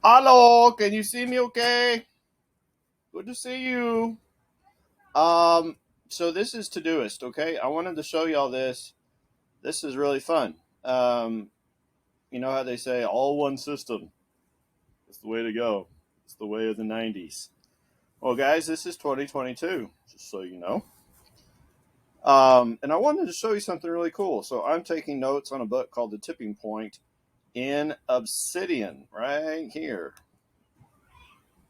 Hello, can you see me okay? Good to see you. Um, so this is Todoist, okay? I wanted to show y'all this. This is really fun. Um, you know how they say all one system. It's the way to go. It's the way of the 90s. Well, guys, this is 2022, just so you know. And I wanted to show you something really cool. So I'm taking notes on a book called The Tipping Point in Obsidian, right here.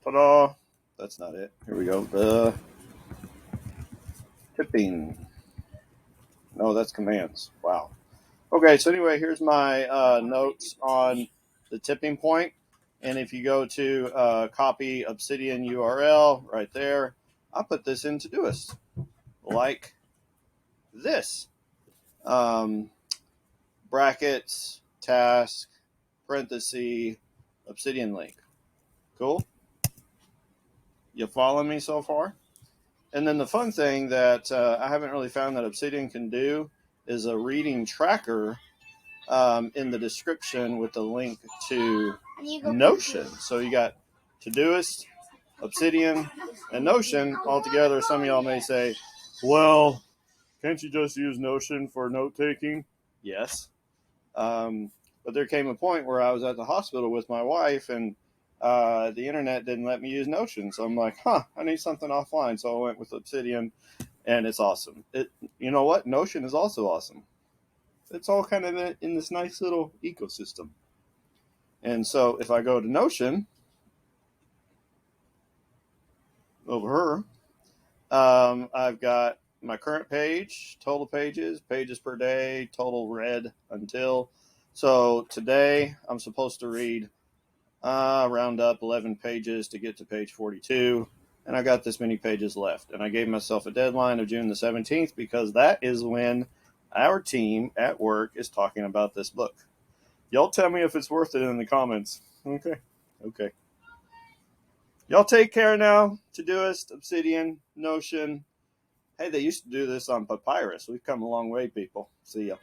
Ta-da! That's not it. Here we go. The tipping. No, that's commands. Wow. Okay, so anyway, here's my notes on the tipping point. And if you go to copy Obsidian URL right there, I'll put this in Todoist like this. Um, Brackets, task, parenthesis, Obsidian link. Cool? You follow me so far? And then the fun thing that I haven't really found that Obsidian can do is a reading tracker in the description with the link to Notion. So you got Todoist, Obsidian, and Notion all together. Some of y'all may say, well, can't you just use Notion for note taking? Yes. But there came a point where I was at the hospital with my wife and the internet didn't let me use Notion. So I'm like, I need something offline. So I went with Obsidian and it's awesome. You know what? Notion is also awesome. It's all kind of in this nice little ecosystem. And so if I go to Notion over here, I've got my current page, total pages, pages per day, total read until. So today I'm supposed to read round up 11 pages to get to page 42. And I got this many pages left. And I gave myself a deadline of June the 17th because that is when our team at work is talking about this book. Y'all tell me if it's worth it in the comments. Okay. Okay. Y'all take care now. Todoist, Obsidian, Notion. Hey, they used to do this on Papyrus. We've come a long way, people. See ya.